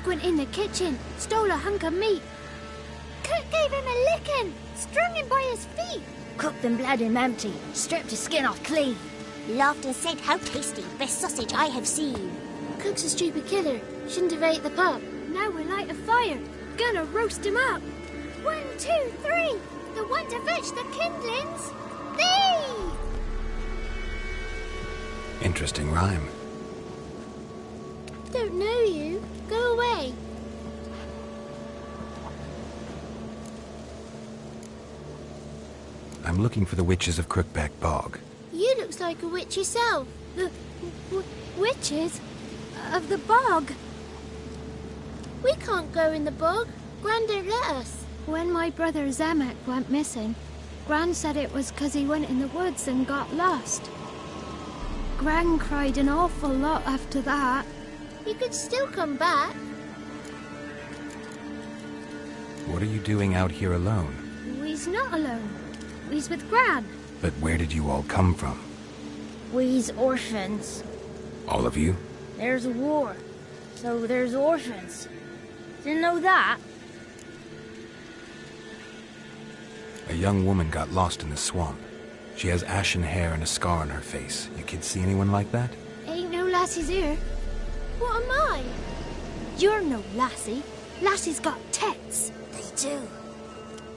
Crug went in the kitchen, stole a hunk of meat. Cook gave him a licking, strung him by his feet. Cooked and bled him empty, stripped his skin off clean. Laughed and said, "How tasty, best sausage I have seen." Cook's a stupid killer, shouldn't have ate the pup. Now we'll light a fire, gonna roast him up. 1, 2, 3, the one to fetch the kindlings. Thee! Interesting rhyme. Don't know you. Go away. I'm looking for the witches of Crookback Bog. You looks like a witch yourself. The witches of the bog. We can't go in the bog. Gran don't let us. When my brother Zemek went missing, Gran said it was 'cause he went in the woods and got lost. Gran cried an awful lot after that. He could still come back. What are you doing out here alone? We's not alone. We's with Gran. But where did you all come from? We's orphans. All of you? There's a war, so there's orphans. Didn't know that? A young woman got lost in the swamp. She has ashen hair and a scar on her face. You kids see anyone like that? Ain't no lassies here. What am I? You're no lassie. Lassie's got tits. They do.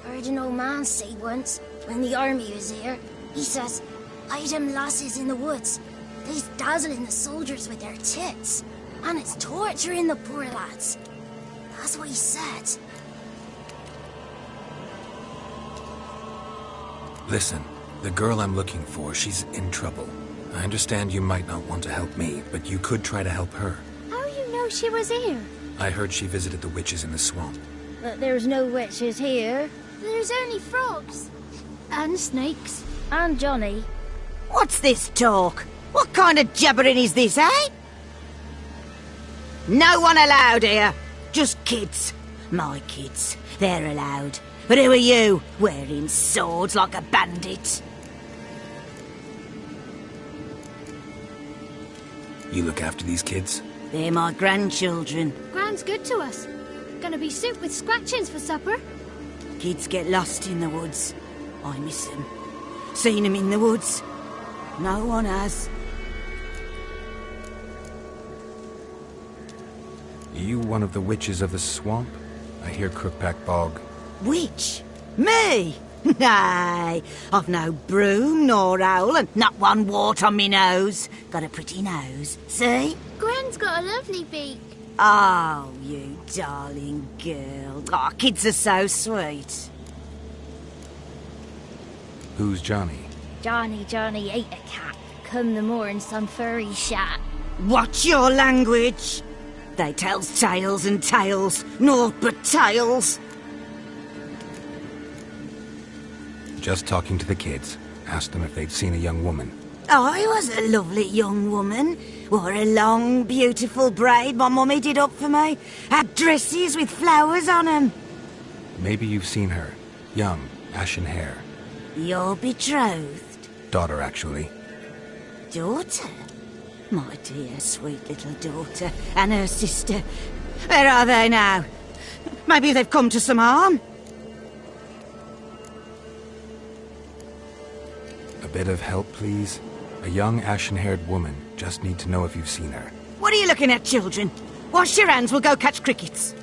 Heard an old man say once, when the army was here, he says, "Hide them lasses in the woods. They's dazzling the soldiers with their tits. And it's torturing the poor lads." That's what he said. Listen, the girl I'm looking for, she's in trouble. I understand you might not want to help me, but you could try to help her. How you know she was here? I heard she visited the witches in the swamp. But there's no witches here. There's only frogs. And snakes. And Johnny. What's this talk? What kind of jabbering is this, eh? No one allowed here. Just kids. My kids. They're allowed. But who are you, wearing swords like a bandit? You look after these kids? They're my grandchildren. Gran's good to us. Gonna be soup with scratchings for supper. Kids get lost in the woods. I miss them. Seen them in the woods. No one has. Are you one of the witches of the swamp? I hear Crookback Bog. Witch? Me? Nay, I've no broom nor owl and not one wart on me nose. Got a pretty nose, see? Gran's got a lovely beak. Oh, you darling girl. Oh, kids are so sweet. Who's Johnny? Johnny ate a cat. Come the more in some furry shat. Watch your language. They tells tales and tales, naught but tales. Just talking to the kids. Asked them if they'd seen a young woman. I was a lovely young woman. Wore a long, beautiful braid my mummy did up for me. Had dresses with flowers on 'em. Maybe you've seen her. Young, ashen hair. You're betrothed? Daughter, actually. Daughter? My dear, sweet little daughter. And her sister. Where are they now? Maybe they've come to some harm? A bit of help, please? A young, ashen-haired woman. Just need to know if you've seen her. What are you looking at, children? Wash your hands, we'll go catch crickets.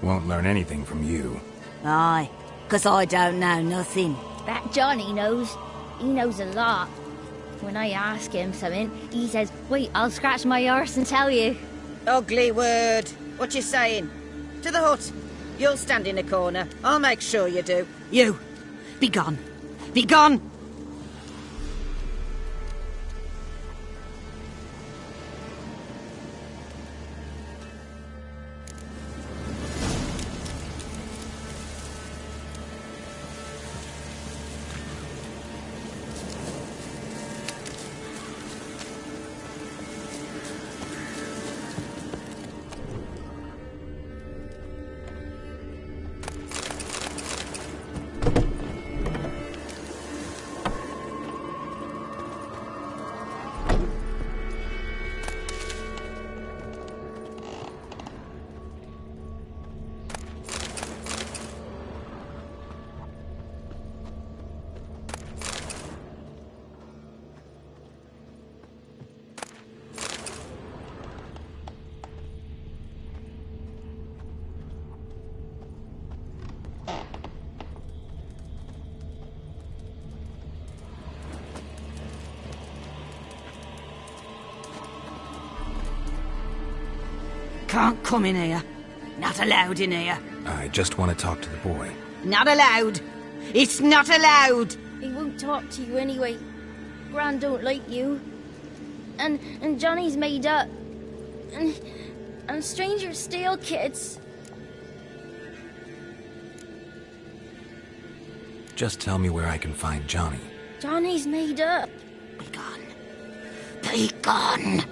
Won't learn anything from you. Aye, 'cause I don't know nothing. That Johnny knows. He knows a lot. When I ask him something, he says, "Wait, I'll scratch my arse and tell you." Ugly word. What you saying? To the hut. You'll stand in a corner. I'll make sure you do. You, be gone. Be gone! can't come in here. Not allowed in here. I just want to talk to the boy. Not allowed. It's not allowed. He won't talk to you anyway. Gran don't like you. And Johnny's made up. And strangers steal kids. Just tell me where I can find Johnny. Johnny's made up. Be gone. Be gone.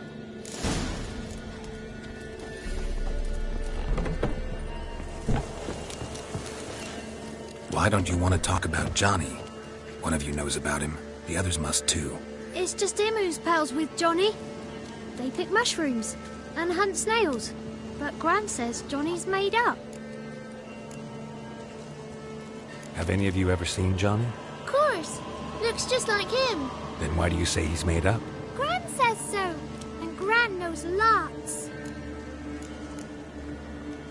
Why don't you want to talk about Johnny? One of you knows about him. The others must too. It's just him who's pals with Johnny. They pick mushrooms and hunt snails. But Gran says Johnny's made up. Have any of you ever seen Johnny? Of course. Looks just like him. Then why do you say he's made up? Gran says so. And Gran knows lots.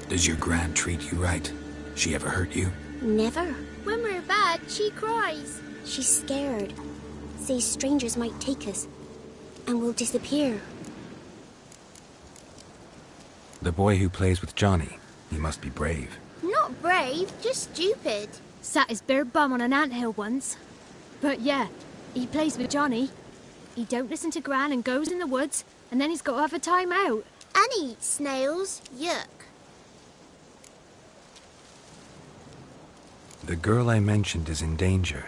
Does your Gran treat you right? She ever hurt you? Never. When we're bad, she cries. She's scared. Says strangers might take us. And we'll disappear. The boy who plays with Johnny, he must be brave. Not brave, just stupid. Sat his bare bum on an anthill once. But yeah, he plays with Johnny. He don't listen to Gran and goes in the woods, and then he's got to have a time out. And he eats snails. Yuck. The girl I mentioned is in danger.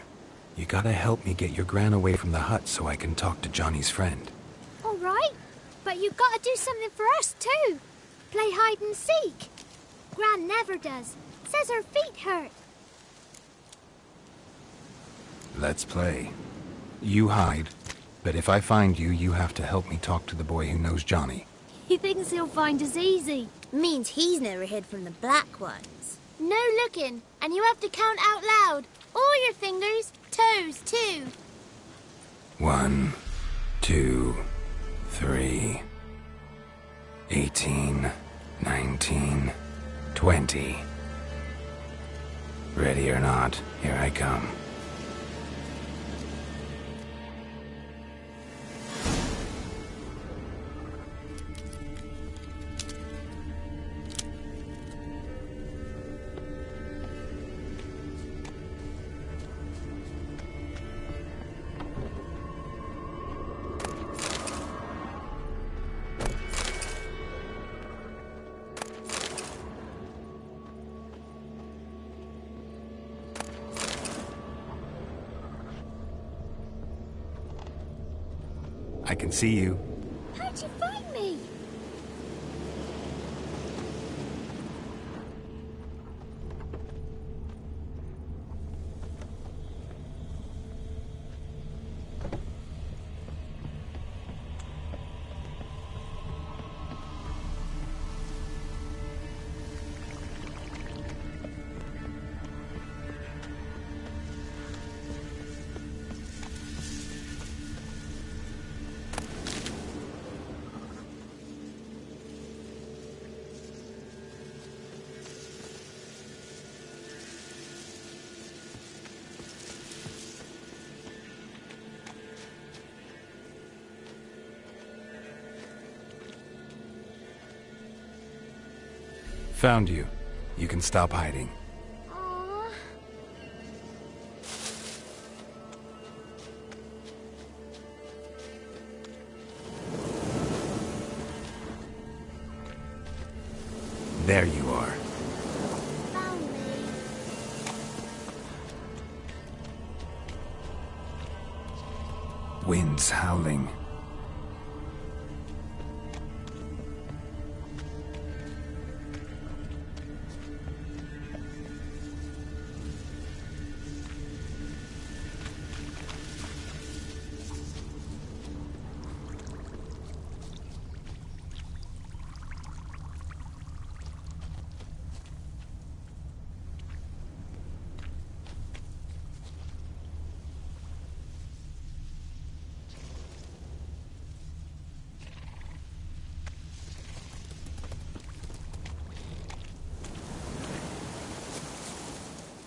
You gotta help me get your Gran away from the hut so I can talk to Johnny's friend. All right, but you got to do something for us too. Play hide and seek. Gran never does. Says her feet hurt. Let's play. You hide, but if I find you, you have to help me talk to the boy who knows Johnny. He thinks he'll find us easy. Means he's never hid from the black ones. No looking, and you have to count out loud. All your fingers, toes too. 1, 2, 3, 18, 19, 20. Ready or not, here I come. I can see you. How'd you find me? Found you. You can stop hiding. Aww. There you are. Found me. Winds howling.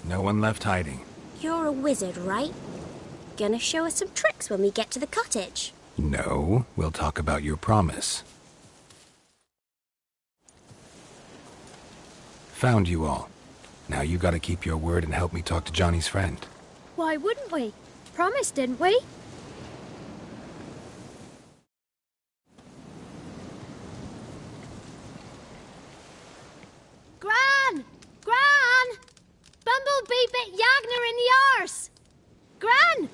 No one left hiding. You're a wizard, right? Gonna show us some tricks when we get to the cottage. No, we'll talk about your promise. Found you all. Now you gotta keep your word and help me talk to Johnny's friend. Why wouldn't we? Promised, didn't we? Gran! Gran! Bumblebee bit Yagner in the arse! Gran!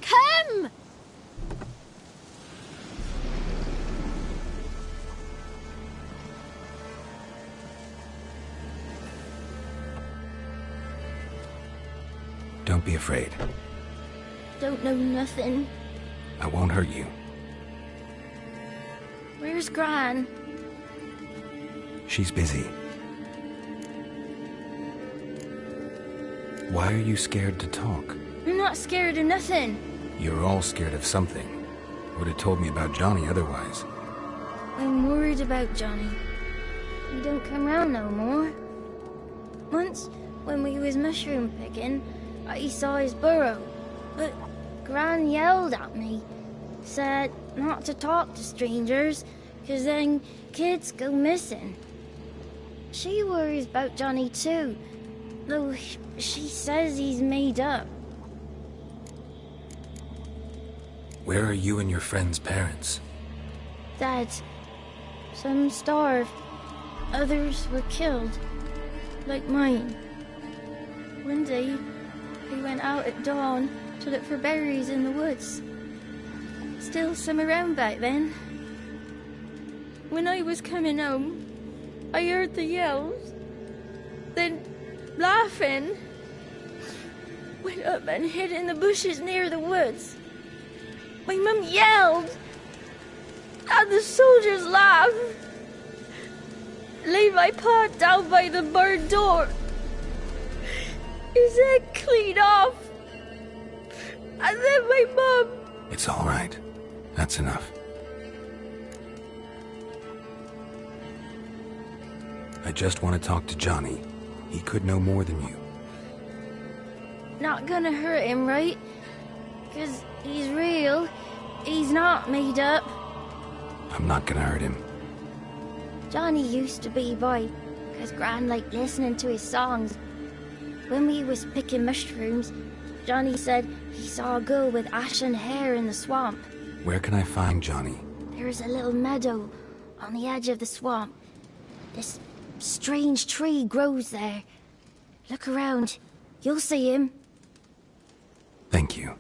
Come! Don't be afraid. Don't know nothing. I won't hurt you. Where's Gran? She's busy. Why are you scared to talk? I'm not scared of nothing. You're all scared of something. Would have told me about Johnny otherwise. I'm worried about Johnny. He don't come round no more. Once, when we was mushroom picking, I saw his burrow, but Gran yelled at me, said not to talk to strangers, 'cause then kids go missing. She worries about Johnny too, though she says he's made up. Where are you and your friend's parents? Dad, some starved, others were killed, like mine. One day, we went out at dawn to look for berries in the woods. Still some around back then. When I was coming home, I heard the yells. Then, laughing, went up and hid in the bushes near the woods. My mum yelled, and the soldiers laughed. Laid my pa down by the barn door. His head clean off. And then my mum... It's all right. That's enough. I just want to talk to Johnny. He could know more than you. Not gonna hurt him, right? 'Cause he's real. He's not made up. I'm not gonna hurt him. Johnny used to be boy, 'cause Gran liked listening to his songs. When we was picking mushrooms, Johnny said he saw a girl with ashen hair in the swamp. Where can I find Johnny? There's a little meadow on the edge of the swamp. This strange tree grows there. Look around. You'll see him. Thank you.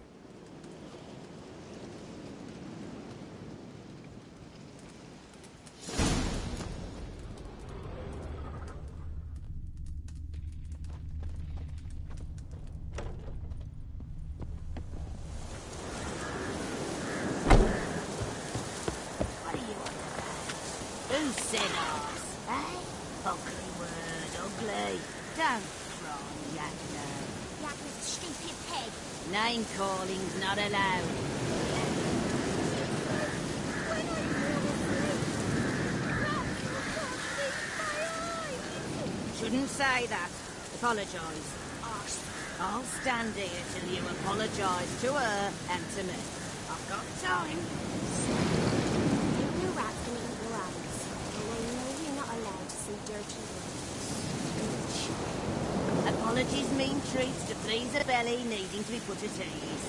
Who said ours, eh? Ugly word, ugly. Don't cry, Yagner. Yagner's a stupid pig. Name calling's not allowed. Shouldn't say that. Apologise. I'll stand here till you apologise to her and to me. I've got time. Your rat's gonna eat your eyes. And I know you're not allowed to say dirty words. Apologies mean treats to please a belly needing to be put at ease.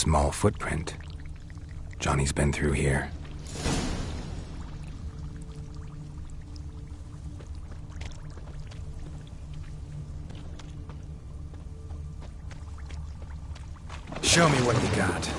small footprint. Johnny's been through here. Show me what you got.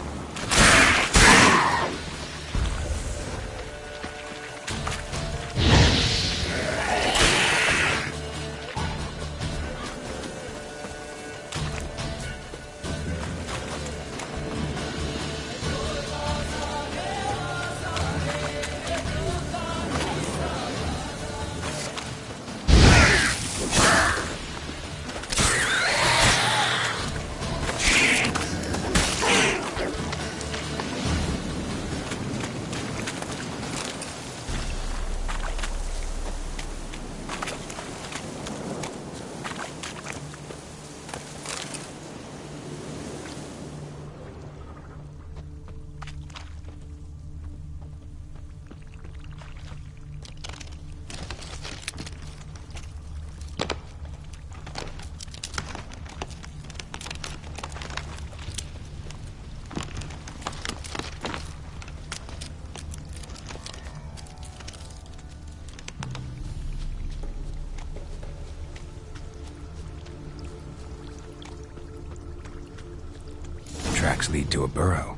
Tracks lead to a burrow.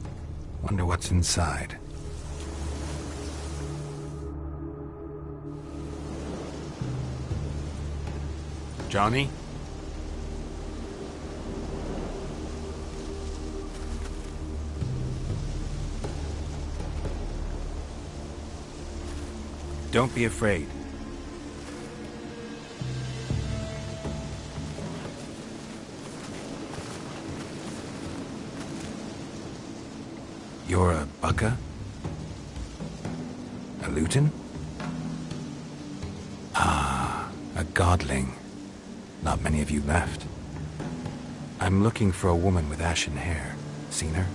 Wonder what's inside. Johnny? Don't be afraid. You're a Bukka? A Luton? Ah, a godling. Not many of you left. I'm looking for a woman with ashen hair. Seen her?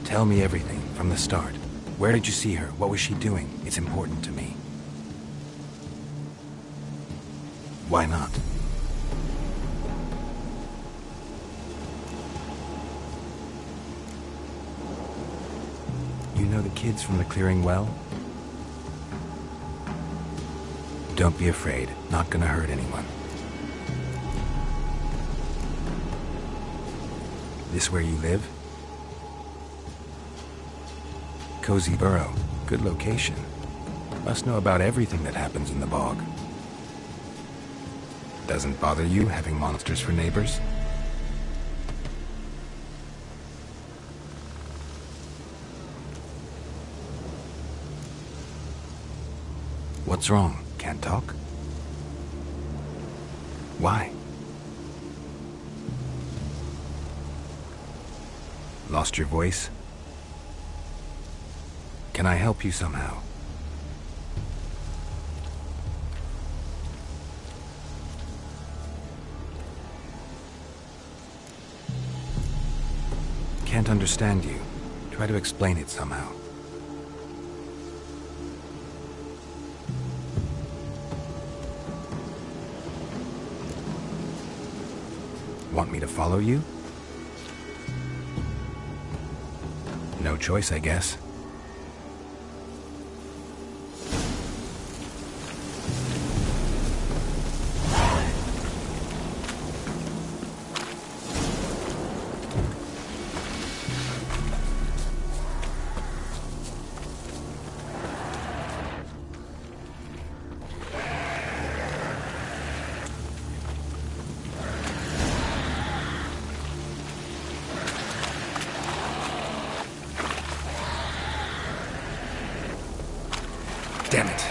Tell me everything, from the start. Where did you see her? What was she doing? It's important to me. Why not? You know the kids from the clearing well? Don't be afraid. Not gonna hurt anyone. This where you live? Cozy Burrow. Good location. Must know about everything that happens in the bog. Doesn't bother you having monsters for neighbors? What's wrong? Can't talk? Why? Lost your voice? Can I help you somehow? Can't understand you. Try to explain it somehow. Want me to follow you? No choice, I guess. Damn it.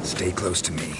Stay close to me.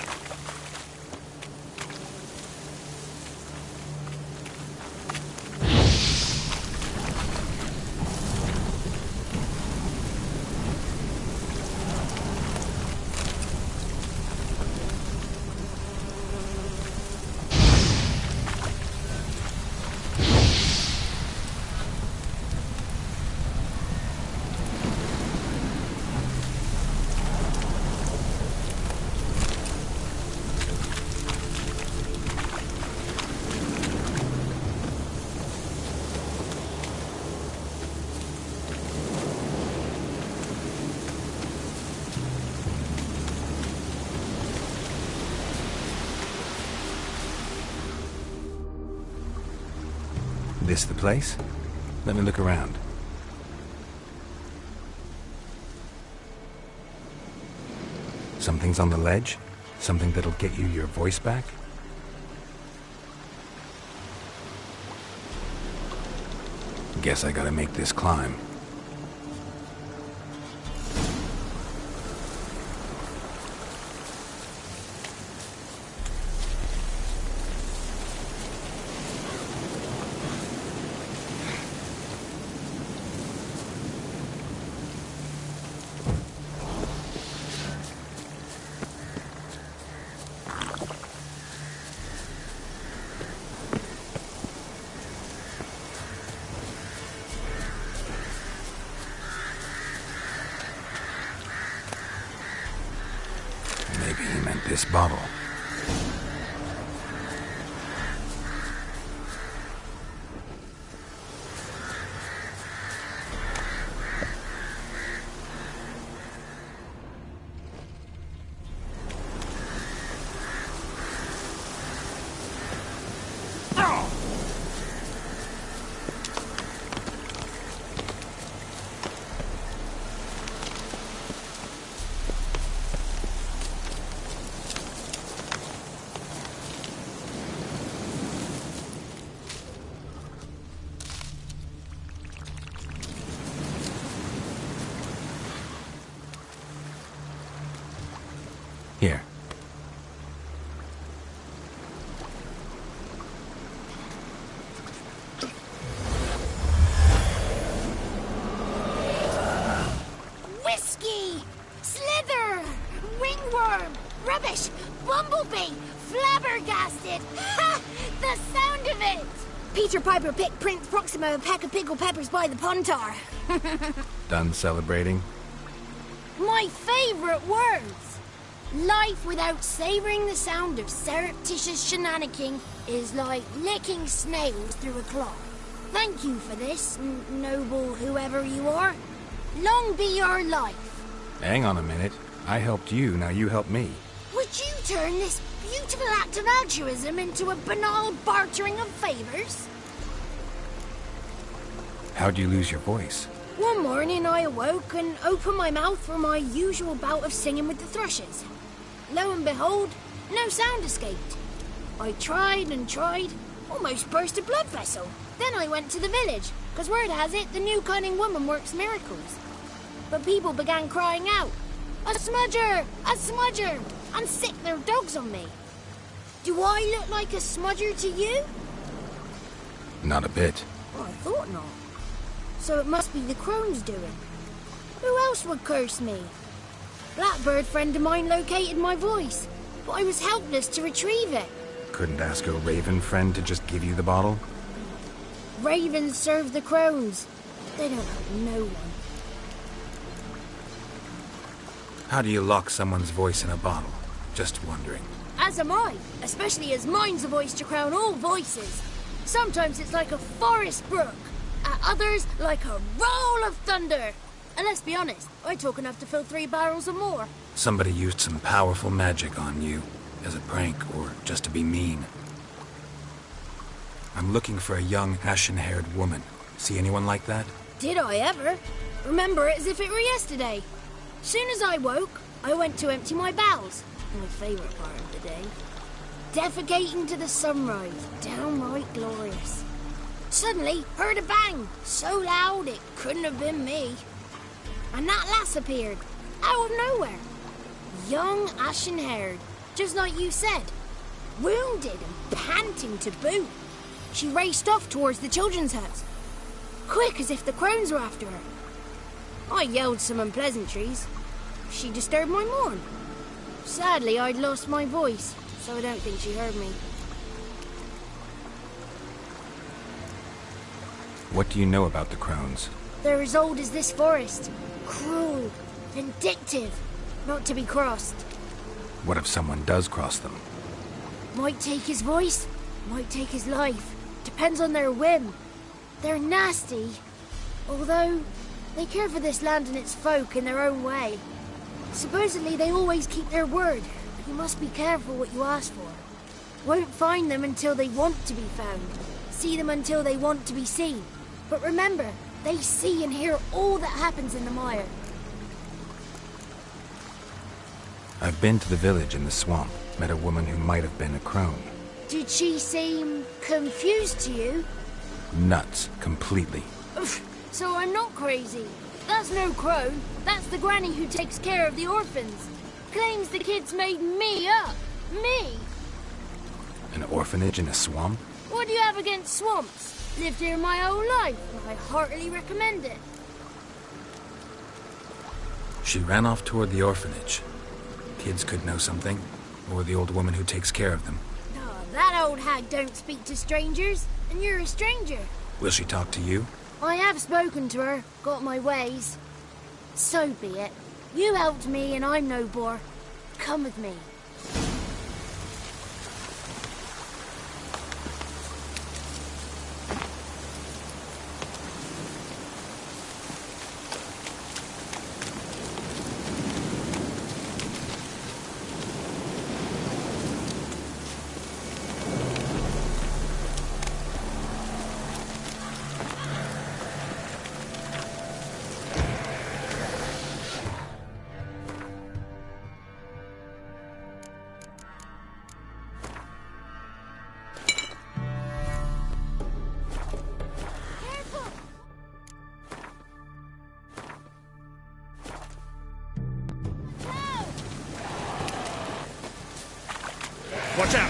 This the place? Let me look around. Something's on the ledge? Something that'll get you your voice back? Guess I gotta make this climb. This bottle. Here. Whiskey! Slither! Ringworm! Rubbish! Bumblebee! Flabbergasted! Ha! The sound of it! Peter Piper picked Prince Proxima a pack of pickled peppers by the Pontar. Done celebrating? My favourite words! Life without savouring the sound of surreptitious shenanigans is like licking snails through a claw. Thank you for this, noble whoever you are. Long be your life. Hang on a minute. I helped you, now you help me. Would you turn this beautiful act of altruism into a banal bartering of favours? How'd you lose your voice? One morning I awoke and opened my mouth for my usual bout of singing with the thrushes. Lo and behold, no sound escaped. I tried and tried, almost burst a blood vessel. Then I went to the village, because word has it the new cunning woman works miracles. But people began crying out, "A smudger! A smudger!" and sicked their dogs on me. Do I look like a smudger to you? Not a bit. Well, I thought not. So it must be the crone's doing. Who else would curse me? Blackbird friend of mine located my voice, but I was helpless to retrieve it. Couldn't ask a raven friend to just give you the bottle? Ravens serve the crones. They don't hurt no one. How do you lock someone's voice in a bottle? Just wondering. As am I, especially as mine's a voice to crown all voices. Sometimes it's like a forest brook, at others like a roll of thunder. And let's be honest, I talk enough to fill 3 barrels or more. Somebody used some powerful magic on you, as a prank or just to be mean. I'm looking for a young, ashen-haired woman. See anyone like that? Did I ever? Remember it as if it were yesterday. Soon as I woke, I went to empty my bowels. My favourite part of the day. Defecating to the sunrise, downright glorious. Suddenly, heard a bang, so loud it couldn't have been me. And that lass appeared, out of nowhere. Young, ashen-haired, just like you said. Wounded and panting to boot. She raced off towards the children's huts. Quick as if the crones were after her. I yelled some unpleasantries. She disturbed my morn. Sadly, I'd lost my voice, so I don't think she heard me. What do you know about the crones? They're as old as this forest. Cruel, vindictive, not to be crossed. What if someone does cross them? Might take his voice, might take his life. Depends on their whim. They're nasty, although they care for this land and its folk in their own way. Supposedly they always keep their word, but you must be careful what you ask for. Won't find them until they want to be found. see them until they want to be seen. But remember, they see and hear all that happens in the mire. I've been to the village in the swamp, met a woman who might have been a crone. Did she seem confused to you? Nuts, completely. So I'm not crazy. That's no crone. That's the granny who takes care of the orphans. Claims the kids made me up. Me! An orphanage in a swamp? What do you have against swamps? Lived here my whole life. I heartily recommend it. She ran off toward the orphanage. Kids could know something, or the old woman who takes care of them. Oh, that old hag don't speak to strangers, and you're a stranger. Will she talk to you? I have spoken to her, got my ways. So be it. You helped me and I'm no bore. Come with me. Watch out!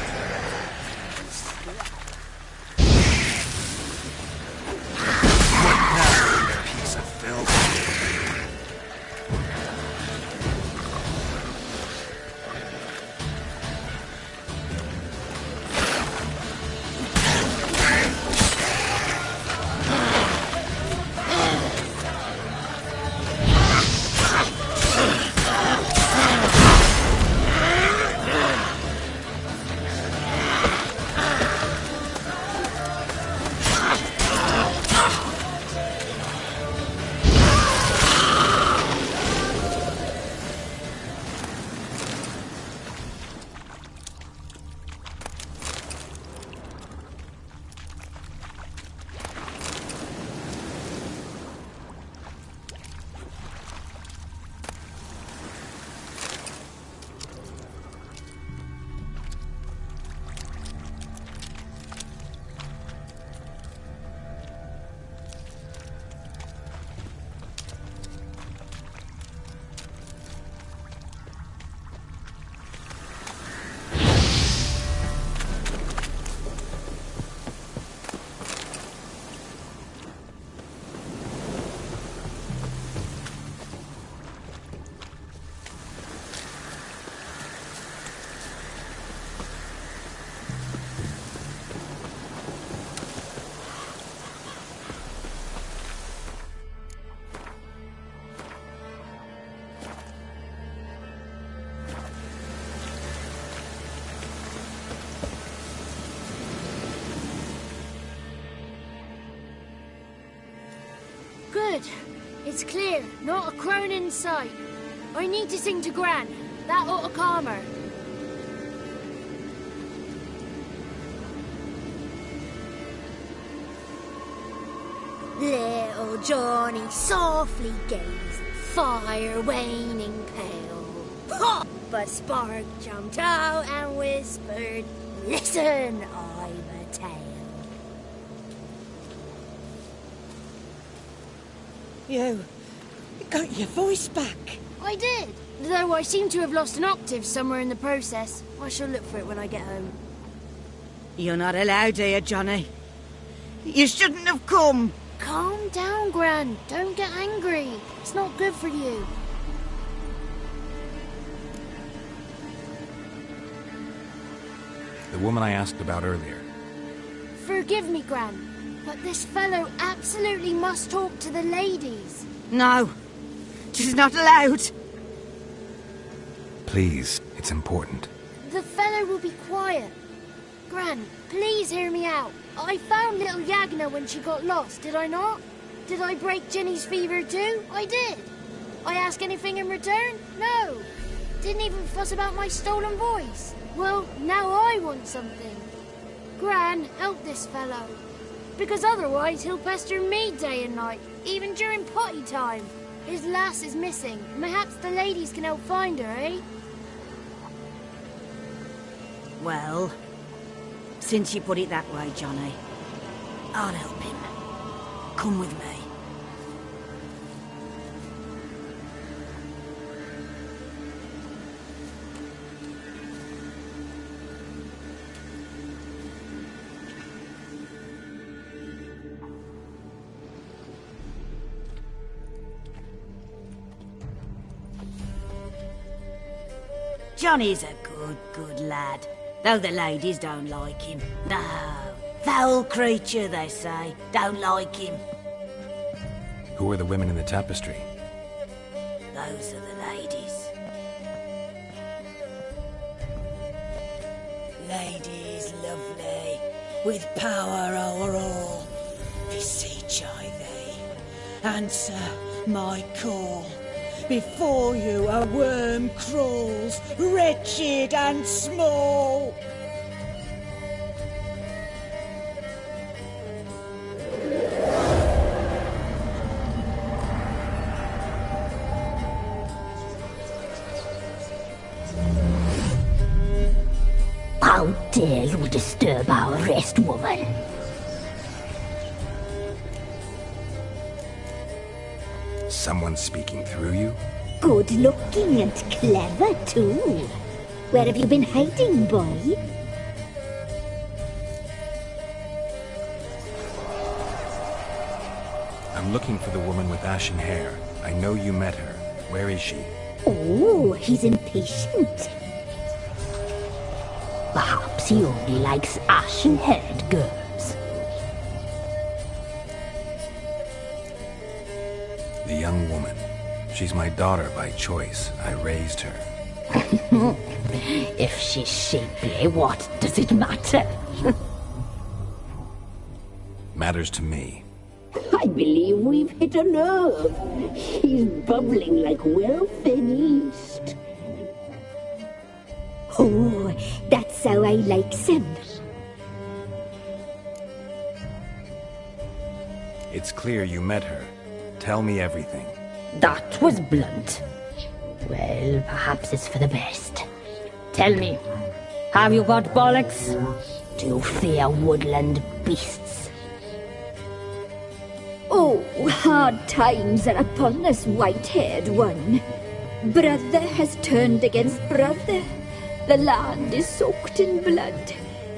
What now, you piece of filth? Good. It's clear. Not a crone in sight. I need to sing to Gran. That ought to calm her. Little Johnny softly gazed, fire waning pale. Pop! A spark jumped out and whispered, "Listen, I'm a tale." You got your voice back. I did, though I seem to have lost an octave somewhere in the process. I shall look for it when I get home. You're not allowed here, Johnny. You shouldn't have come. Calm down, Gran. Don't get angry. It's not good for you. The woman I asked about earlier. Forgive me, Gran, but this fellow absolutely must talk to the ladies. No, she's not allowed. Please, it's important. The fellow will be quiet. Gran, please hear me out. I found little Yagna when she got lost, did I not? Did I break Ginny's fever too? I did. I ask anything in return? No. Didn't even fuss about my stolen voice. Well, now I want something. Gran, help this fellow. Because otherwise he'll pester me day and night, even during potty time. His lass is missing. Perhaps the ladies can help find her, eh? Well, since you put it that way, Johnny, I'll help him. Come with me. Johnny's a good lad, though the ladies don't like him. No, foul creature, they say. Don't like him. Who are the women in the tapestry? Those are the ladies. Ladies lovely, with power o'er all, beseech I thee, answer my call. Before you a worm crawls, wretched and small. How dare you disturb our rest, woman? Someone speaking through you? Good looking and clever, too. Where have you been hiding, boy? I'm looking for the woman with ashen hair. I know you met her. Where is she? Oh, he's impatient. Perhaps he only likes ashen-haired girls. The young woman. She's my daughter by choice. I raised her. If she's shapely, what does it matter? Matters to me. I believe we've hit a nerve. He's bubbling like well-fed yeast. Oh, that's how I like him. It's clear you met her. Tell me everything. That was blunt. Well, perhaps it's for the best. Tell me, have you got bollocks? Do you fear woodland beasts? Oh, hard times are upon us, white-haired one. Brother has turned against brother. The land is soaked in blood.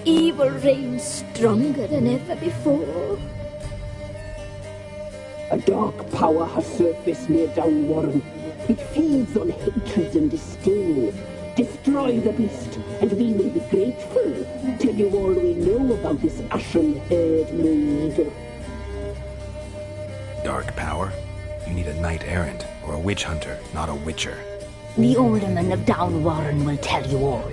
Evil reigns stronger than ever before. A dark power has surfaced near Downwarren. It feeds on hatred and disdain. Destroy the beast, and we will be grateful. Tell you all we know about this ashen-haired maid. Dark power? You need a knight-errant or a witch hunter, not a witcher. The alderman of Downwarren will tell you all.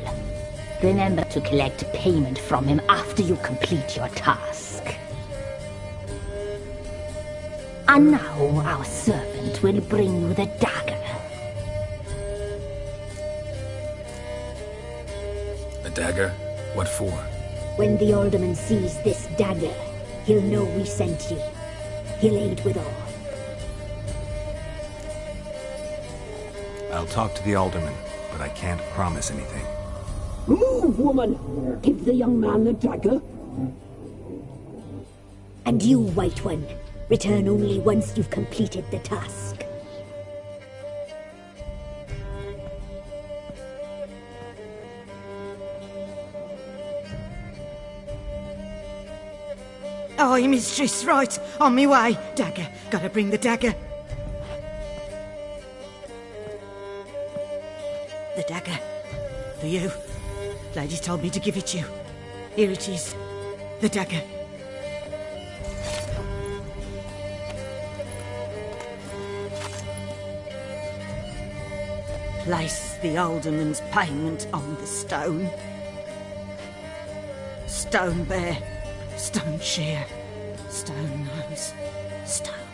Remember to collect payment from him after you complete your task. And now our servant will bring you the dagger. A dagger? What for? When the alderman sees this dagger, he'll know we sent you. He'll aid with all. I'll talk to the alderman, but I can't promise anything. Move, woman! Give the young man the dagger. And you, White One, return only once you've completed the task. Aye, mistress, right. On me way. Dagger. Gotta bring the dagger. The dagger. For you. Lady told me to give it you. Here it is. The dagger. Place the alderman's payment on the stone. Stone bear. Stone shear, stone nose, stone